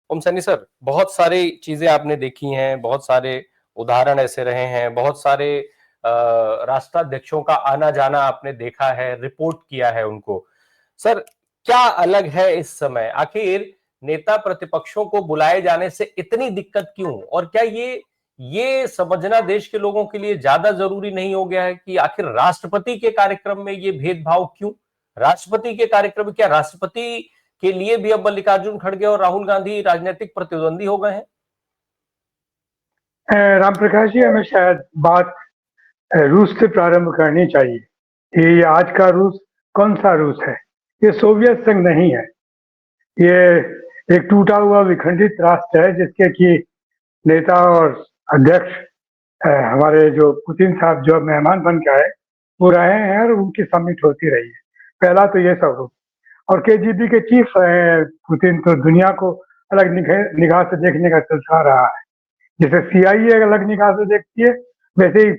ओम Saini sir, बहुत सारी चीजें आपने देखी हैं, बहुत सारे उदाहरण ऐसे रहे हैं, बहुत सारे राष्ट्राध्यक्षों का आना जाना आपने देखा है, रिपोर्ट किया है उनको। सर, क्या अलग है इस समय? आखिर नेता प्रतिपक्षों को बुलाए जाने से इतनी दिक्कत क्यों? और क्या ये समझना देश के लोगों के लिए ज्यादा जरूरी नहीं हो गया है कि आखिर राष्ट्रपति के कार्यक्रम में ये भेदभाव क्यों? राष्ट्रपति के कार्यक्रम, क्या राष्ट्रपति के लिए भी अब मल्लिकार्जुन खड़गे और राहुल गांधी राजनीतिक प्रतिद्वंदी हो गए हैं? राम प्रकाश जी, हमें शायद बात रूस से प्रारंभ करनी चाहिए कि ये आज का रूस कौन सा रूस है। ये सोवियत संघ नहीं है। ये एक टूटा हुआ विखंडित राष्ट्र है जिसके कि नेता और अध्यक्ष हमारे जो पुतिन साहब जो मेहमान बन के आए वो रहे हैं और उनकी समिट होती रही है। पहला तो ये सब हो। और केजीबी के चीफ रहे हैं पुतिन, तो दुनिया को अलग निगाह से देखने का सिलसिला रहा है। जैसे सीआईए अलग निगाह से देखती है, वैसे ही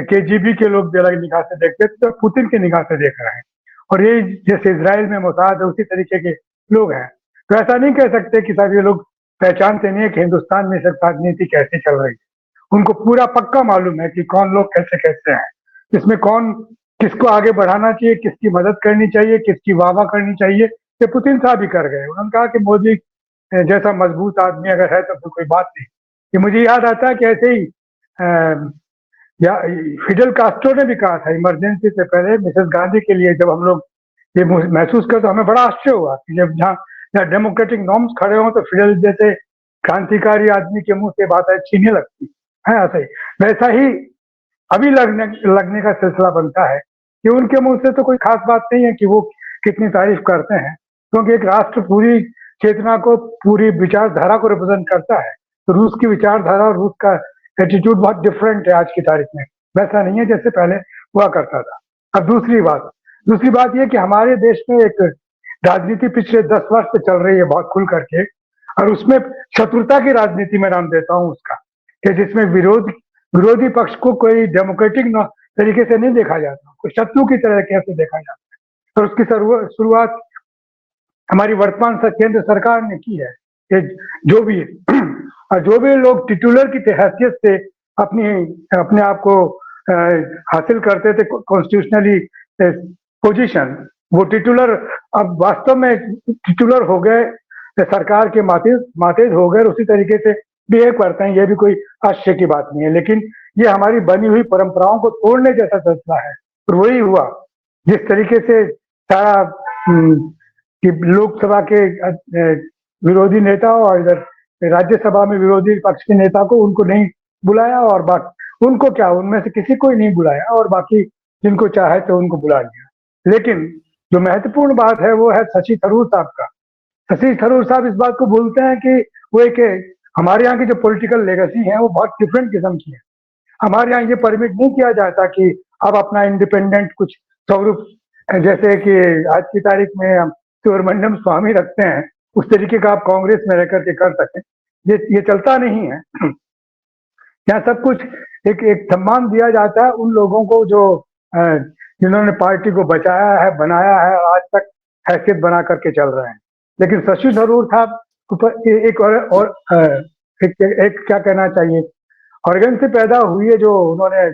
केजीबी के लोग भी अलग निगाह से देखते हैं, तो पुतिन की निगाह से देख रहे हैं। और ये जैसे इसराइल में मोसाद है उसी तरीके के लोग हैं। तो ऐसा नहीं कह सकते कि सब ये लोग पहचानते नहीं है कि हिंदुस्तान में सब राजनीति कैसे चल रही है। उनको पूरा पक्का मालूम है कि कौन लोग कैसे कैसे हैं, इसमें कौन किसको आगे बढ़ाना चाहिए, किसकी मदद करनी चाहिए, किसकी वाहवाह करनी चाहिए। ये पुतिन साहब भी कर गए। उन्होंने कहा कि मोदी जैसा मजबूत आदमी अगर है तो फिर कोई बात नहीं। ये मुझे याद आता है कि ऐसे ही या फिडेल कास्ट्रो ने भी कहा था इमरजेंसी से पहले मिसेस गांधी के लिए, जब हम लोग ये महसूस कर तो हमें बड़ा आश्चर्य हुआ कि जब जहाँ डेमोक्रेटिक नॉर्म्स खड़े हों तो फिडेल जैसे क्रांतिकारी आदमी के मुंह से बातें छीनने लगती है। ऐसा ही वैसा ही अभी लगने का सिलसिला बनता है कि उनके मुंह से तो कोई खास बात नहीं है कि वो कितनी तारीफ करते हैं, क्योंकि एक राष्ट्र पूरी चेतना को, पूरी विचारधारा को रिप्रेजेंट करता है। तो रूस की विचारधारा और रूस का एटीट्यूड बहुत डिफरेंट है आज की तारीख में, वैसा नहीं है जैसे पहले हुआ करता था। अब दूसरी बात यह कि हमारे देश में एक राजनीति पिछले 10 वर्ष से चल रही है बहुत खुल करके, और उसमें शत्रुता की राजनीति में नाम देता हूं उसका, कि जिसमें विरोधी पक्ष को कोई डेमोक्रेटिक तरीके से नहीं देखा जाता, कोई शत्रु की तरह कैसे देखा जाता है। और उसकी शुरुआत हमारी वर्तमान केंद्र सरकार ने की है कि जो भी लोग टिटुलर की हैसियत से अपने आप को हासिल करते थे कॉन्स्टिट्यूशनली पोजीशन, वो टिटुलर अब वास्तव में टिटुलर हो गए, सरकार के मातेज हो गए, उसी तरीके से बिहेव करते हैं। ये भी कोई आश्चर्य की बात नहीं है, लेकिन ये हमारी बनी हुई परंपराओं को तोड़ने जैसा सिलसिला है। और वही हुआ जिस तरीके से सारा कि लोकसभा के विरोधी नेता और इधर राज्यसभा में विरोधी पक्ष के नेता को उनको नहीं बुलाया, और बाकी उनको क्या, उनमें से किसी को ही नहीं बुलाया, और बाकी जिनको चाहे तो उनको बुला लिया। लेकिन जो महत्वपूर्ण बात है वो है शशि थरूर साहब का। शशि थरूर साहब इस बात को बोलते हैं कि वो एक हमारे यहाँ की जो पॉलिटिकल लेगेसी है वो बहुत डिफरेंट किस्म की है। हमारे यहाँ ये परमिट नहीं किया जाता कि आप अपना इंडिपेंडेंट कुछ स्वरूप, जैसे कि आज की तारीख में हम सुब्रमण्यम स्वामी रखते हैं, उस तरीके का आप कांग्रेस में रहकर के कर सकें, ये चलता नहीं है। यहाँ सब कुछ एक सम्मान दिया जाता है उन लोगों को जो जिन्होंने पार्टी को बचाया है, बनाया है, आज तक हैसियत बना करके चल रहे हैं। लेकिन शशि थरूर साहब ऊपर एक क्या कहना चाहिए, ऑर्गन से पैदा हुई है जो उन्होंने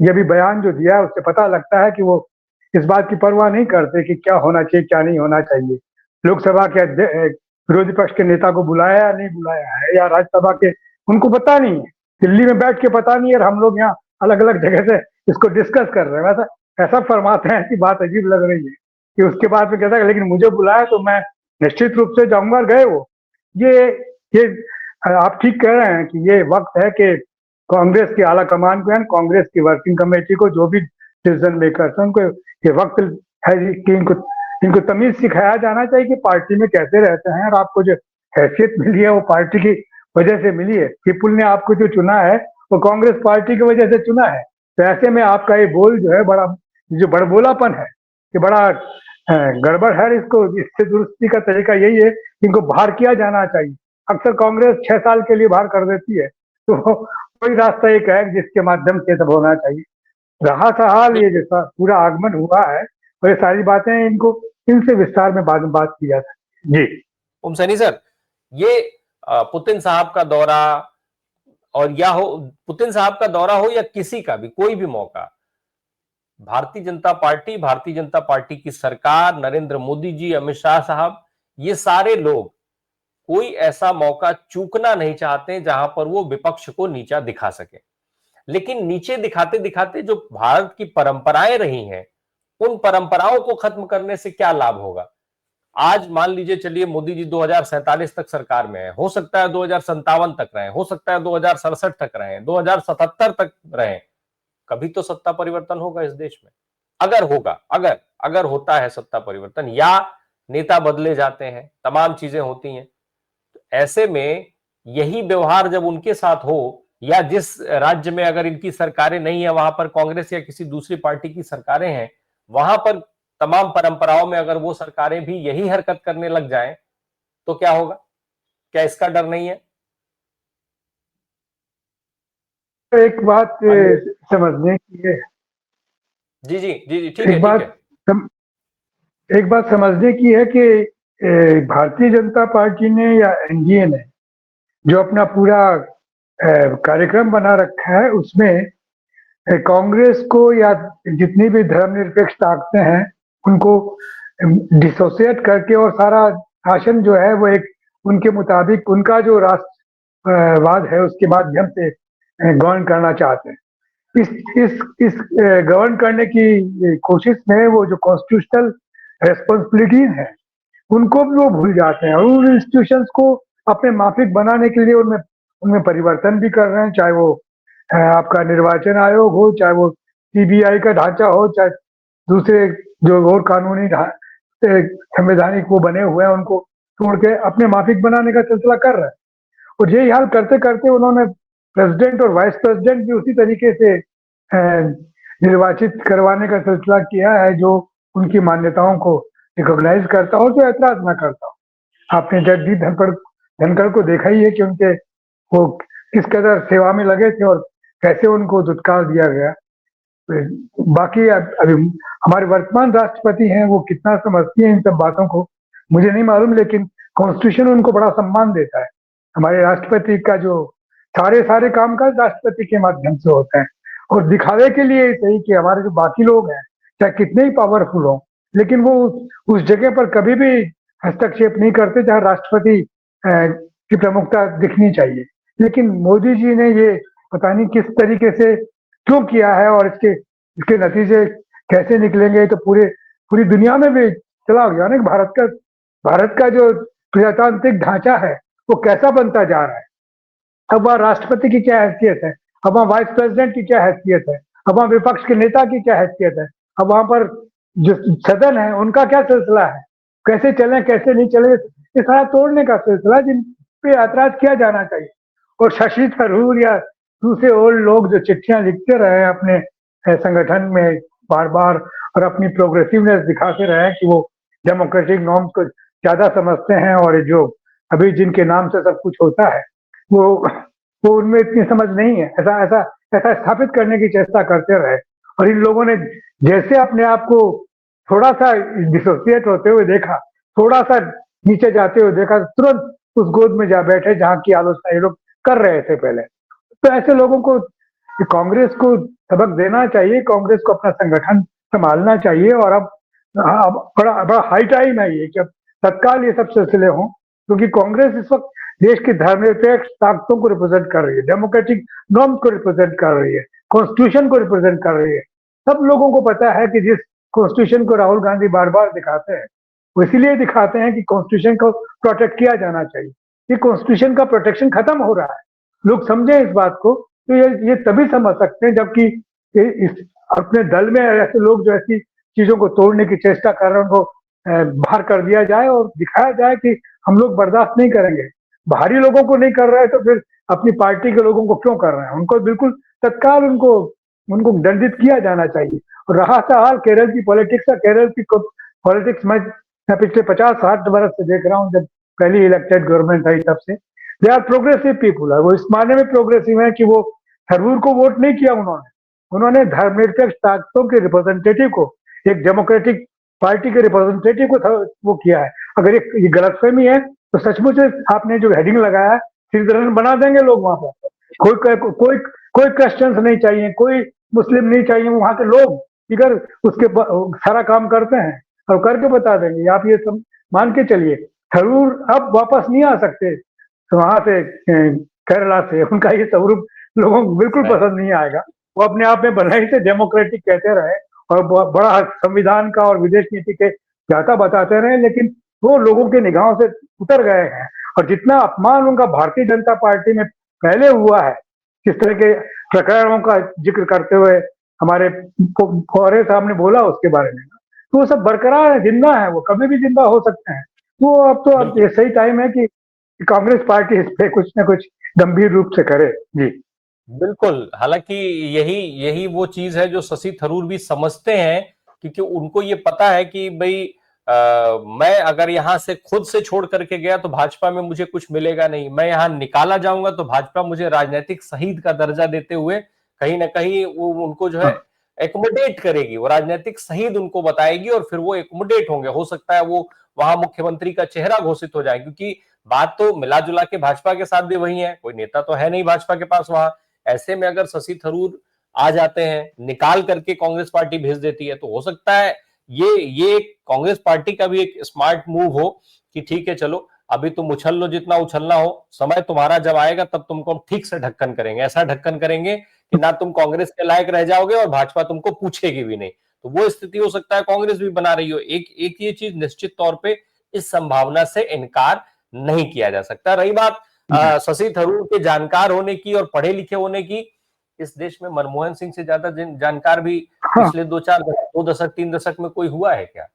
ये भी बयान जो दिया है उससे पता लगता है कि वो इस बात की परवाह नहीं करते कि क्या होना चाहिए क्या नहीं होना चाहिए। लोकसभा के विरोधी पक्ष के नेता को बुलाया या नहीं बुलाया है, या राज्यसभा के, उनको पता नहीं है। दिल्ली में बैठ के पता नहीं है, और हम लोग यहाँ अलग अलग जगह से इसको डिस्कस कर रहे हैं। ऐसा फरमाते हैं कि बात अजीब लग रही है कि उसके बाद में कहता है लेकिन मुझे बुलाया तो मैं निश्चित रूप से जाऊंगा। गए वो ये आप ठीक कह रहे हैं कि ये वक्त है कि कांग्रेस की आला कमान को, कांग्रेस की वर्किंग कमेटी को, जो भी डिसीजन मेकर्स हैं, उनको ये वक्त है कि इनको तमीज सिखाया जाना चाहिए कि पार्टी में कैसे रहते हैं। और आपको जो हैसियत मिली है वो पार्टी की वजह से मिली है। पीपुल ने आपको जो चुना है वो कांग्रेस पार्टी की वजह से चुना है। तो ऐसे में आपका ये बोल जो है बड़ा, जो बड़बोलापन है, ये बड़ा गड़बड़ है। इससे दुरुस्ती का तरीका यही है कि इनको बाहर किया जाना चाहिए। अक्सर कांग्रेस 6 साल के लिए बाहर कर देती है, तो कोई रास्ता एक है जिसके माध्यम से सब होना चाहिए। रहा सा हाल ये जैसा पूरा आगमन हुआ है और ये सारी बातें इनसे विस्तार में बाद में बात की जाती है। जी ओम सैनी सर, ये पुतिन साहब का दौरा, और या हो पुतिन साहब का दौरा हो या किसी का भी, कोई भी मौका, भारतीय जनता पार्टी की सरकार, नरेंद्र मोदी जी, अमित शाह साहब, ये सारे लोग कोई ऐसा मौका चूकना नहीं चाहते जहां पर वो विपक्ष को नीचा दिखा सके। लेकिन नीचे दिखाते दिखाते जो भारत की परंपराएं रही हैं, उन परंपराओं को खत्म करने से क्या लाभ होगा? आज मान लीजिए, चलिए मोदी जी 2047 तक सरकार में है, हो सकता है 2057 तक रहे, हो सकता है 2067 तक रहे, 2077 तक रहे, कभी तो सत्ता परिवर्तन होगा इस देश में। अगर होगा, अगर अगर होता है सत्ता परिवर्तन या नेता बदले जाते हैं, तमाम चीजें होती हैं, तो ऐसे में यही व्यवहार जब उनके साथ हो, या जिस राज्य में अगर इनकी सरकारें नहीं है वहां पर कांग्रेस या किसी दूसरी पार्टी की सरकारें हैं, वहां पर तमाम परंपराओं में अगर वो सरकारें भी यही हरकत करने लग जाएं, तो क्या होगा? क्या इसका डर नहीं है? एक बात समझने की है। जी जी जी जी, ठीक है एक ठीक है। बात सम, एक बात समझने की है कि भारतीय जनता पार्टी ने या एनडीए ने जो अपना पूरा कार्यक्रम बना रखा है, उसमें कांग्रेस को या जितनी भी धर्मनिरपेक्ष ताकतें हैं, उनको डिसोसिएट करके और सारा शासन जो है वो एक उनके मुताबिक उनका जो राष्ट्रवाद है उसके माध्यम से गवर्न करना चाहते हैं। इस गवर्न करने की कोशिश में वो जो कॉन्स्टिट्यूशनल रेस्पॉन्सिबिलिटीज हैं उनको भी वो भूल जाते हैं, और उन इंस्टीट्यूशंस को अपने माफिक बनाने के लिए उनमें उनमें परिवर्तन भी कर रहे हैं, चाहे वो आपका निर्वाचन आयोग हो, चाहे वो सीबीआई का ढांचा हो, चाहे दूसरे जो और कानूनी संवैधानिक वो बने हुए हैं उनको छोड़ के अपने माफिक बनाने का सिलसिला कर रहे हैं। और यही हाल करते करते उन्होंने प्रेसिडेंट और वाइस प्रेसिडेंट भी उसी तरीके से निर्वाचित करवाने का सिलसिला किया है जो उनकी मान्यताओं को रिकॉग्नाइज करता हो, जो ऐतराज ना करता हो। आपने जगदीप धनखड़ को देखा ही है कि उनके वो किस कदर सेवा में लगे थे और कैसे उनको दुत्कार दिया गया। बाकी अभी हमारे वर्तमान राष्ट्रपति हैं, वो कितना समझती हैं इन सब बातों को मुझे नहीं मालूम, लेकिन कॉन्स्टिट्यूशन उनको बड़ा सम्मान देता है। हमारे राष्ट्रपति का जो सारे सारे कामकाज राष्ट्रपति के माध्यम से होते हैं, और दिखावे के लिए सही कि हमारे जो बाकी लोग हैं चाहे कितने ही पावरफुल हों, लेकिन वो उस जगह पर कभी भी हस्तक्षेप नहीं करते जहां राष्ट्रपति की प्रमुखता दिखनी चाहिए। लेकिन मोदी जी ने ये पता नहीं किस तरीके से क्यों किया है, और इसके इसके नतीजे कैसे निकलेंगे, तो पूरी दुनिया में भी चला गया ना कि भारत का जो प्रजातांत्रिक ढांचा है वो कैसा बनता जा रहा है। अब वहाँ राष्ट्रपति की क्या हैसियत है, अब वहाँ वाइस प्रेसिडेंट की क्या हैसियत है, अब वहाँ विपक्ष के नेता की क्या हैसियत है, अब वहां पर जो सदन है उनका क्या सिलसिला है, कैसे चले कैसे नहीं चले, ये सारा तोड़ने का सिलसिला जिन पे ऐतराज किया जाना चाहिए। और शशि थरूर या दूसरे और लोग जो चिट्ठियां लिखते रहे अपने संगठन में बार बार और अपनी प्रोग्रेसिवनेस दिखाते रहे कि वो डेमोक्रेटिक नॉर्म्स को ज्यादा समझते हैं, और जो अभी जिनके नाम से सब कुछ होता है वो उनमें इतनी समझ नहीं है, ऐसा ऐसा ऐसा स्थापित करने की चेष्टा करते रहे। और इन लोगों ने जैसे अपने आप को थोड़ा सा डिसोसिएट होते हुए देखा, थोड़ा सा नीचे जाते हुए देखा, तुरंत उस गोद में जा बैठे जहां की आलोचना ये लोग कर रहे थे पहले। तो ऐसे लोगों को कांग्रेस को सबक देना चाहिए, कांग्रेस को अपना संगठन संभालना चाहिए। और अब बड़ा बड़ा हाई टाइम है ये कि अब तत्काल ये सब सिलसिले हों, क्योंकि कांग्रेस इस वक्त देश की धर्मनिरपेक्ष ताकतों को रिप्रेजेंट कर रही है, डेमोक्रेटिक नॉर्म्स को रिप्रेजेंट कर रही है, कॉन्स्टिट्यूशन को रिप्रेजेंट कर रही है। सब लोगों को पता है कि जिस कॉन्स्टिट्यूशन को राहुल गांधी बार बार दिखाते हैं वो इसीलिए दिखाते हैं कि कॉन्स्टिट्यूशन को प्रोटेक्ट किया जाना चाहिए। ये कॉन्स्टिट्यूशन का प्रोटेक्शन खत्म हो रहा है, लोग समझे इस बात को, तो ये तभी समझ सकते हैं जबकि इस अपने दल में ऐसे लोग जो ऐसी चीजों को तोड़ने की चेष्टा कर रहे हैं उनको बाहर कर दिया जाए और दिखाया जाए कि हम लोग बर्दाश्त नहीं करेंगे। बाहरी लोगों को नहीं कर रहे हैं तो फिर अपनी पार्टी के लोगों को क्यों कर रहे हैं? उनको बिल्कुल तत्काल उनको दंडित किया जाना चाहिए। और रहा था हाल केरल की पॉलिटिक्स का, केरल की पॉलिटिक्स मैं पिछले 50-60 बरस से देख रहा हूँ, जब पहली इलेक्टेड गवर्नमेंट आई तब से दे आर प्रोग्रेसिव पीपुल है। वो इस मायने में प्रोग्रेसिव है कि वो थरूर को वोट नहीं किया उन्होंने धर्मनिरपेक्ष ताकतों के रिप्रेजेंटेटिव को, एक डेमोक्रेटिक पार्टी के रिप्रेजेंटेटिव को वो किया है। अगर ये गलतफहमी है तो सचमुच आपने जो हेडिंग लगाया है श्रीधरन बना देंगे लोग वहां पर। कोई कोई क्रिश्चियंस नहीं चाहिए, कोई मुस्लिम नहीं चाहिए, वहां के लोग इधर उसके सारा काम करते हैं और करके बता देंगे। आप ये सब मान के चलिए, थरूर अब वापस नहीं आ सकते तो वहां से केरला से, उनका ये स्वरूप लोगों को बिल्कुल पसंद नहीं आएगा। वो अपने आप में भले ही से डेमोक्रेटिक कहते रहे और बड़ा संविधान का और विदेश नीति के ज्ञाता बताते रहे, लेकिन वो लोगों की निगाहों से उतर गए हैं। और जितना अपमान उनका भारतीय जनता पार्टी में पहले हुआ है, किस तरह के प्रकरणों का जिक्र करते हुए हमारे फौरे साहब ने बोला उसके बारे में, तो वो सब बरकरार है, जिंदा है, वो कभी भी जिंदा हो सकते हैं। वो अब ये सही टाइम है कि कांग्रेस पार्टी इस पे कुछ न कुछ गंभीर रूप से करे। जी बिल्कुल, हालांकि यही यही वो चीज है जो शशि थरूर भी समझते हैं, क्योंकि उनको ये पता है कि भाई मैं अगर यहाँ से खुद से छोड़ करके गया तो भाजपा में मुझे कुछ मिलेगा नहीं, मैं यहाँ निकाला जाऊंगा तो भाजपा मुझे राजनीतिक शहीद का दर्जा देते हुए कहीं ना कहीं वो उनको जो है हाँ एकोमोडेट करेगी, वो राजनीतिक शहीद उनको बताएगी और फिर वो एकोमोडेट होंगे। हो सकता है वो वहां मुख्यमंत्री का चेहरा घोषित हो जाए, क्योंकि बात तो मिला जुला के भाजपा के साथ भी वही है, कोई नेता तो है नहीं भाजपा के पास वहां। ऐसे में अगर शशि थरूर आ जाते हैं, निकाल करके कांग्रेस पार्टी भेज देती है, तो हो सकता है ये कांग्रेस पार्टी का भी एक स्मार्ट मूव हो कि ठीक है चलो अभी तुम उछल लो जितना उछलना हो, समय तुम्हारा जब आएगा तब तुमको हम ठीक से ढक्कन करेंगे, ऐसा ढक्कन करेंगे कि ना तुम कांग्रेस के लायक रह जाओगे और भाजपा तुमको पूछेगी भी नहीं। तो वो स्थिति हो सकता है कांग्रेस भी बना रही हो। एक एक ये चीज निश्चित तौर पे इस संभावना से इनकार नहीं किया जा सकता। रही बात शशि थरूर के जानकार होने की और पढ़े लिखे होने की, इस देश में मनमोहन सिंह से ज्यादा जानकार भी हाँ पिछले 2 दशक 3 दशक में कोई हुआ है क्या?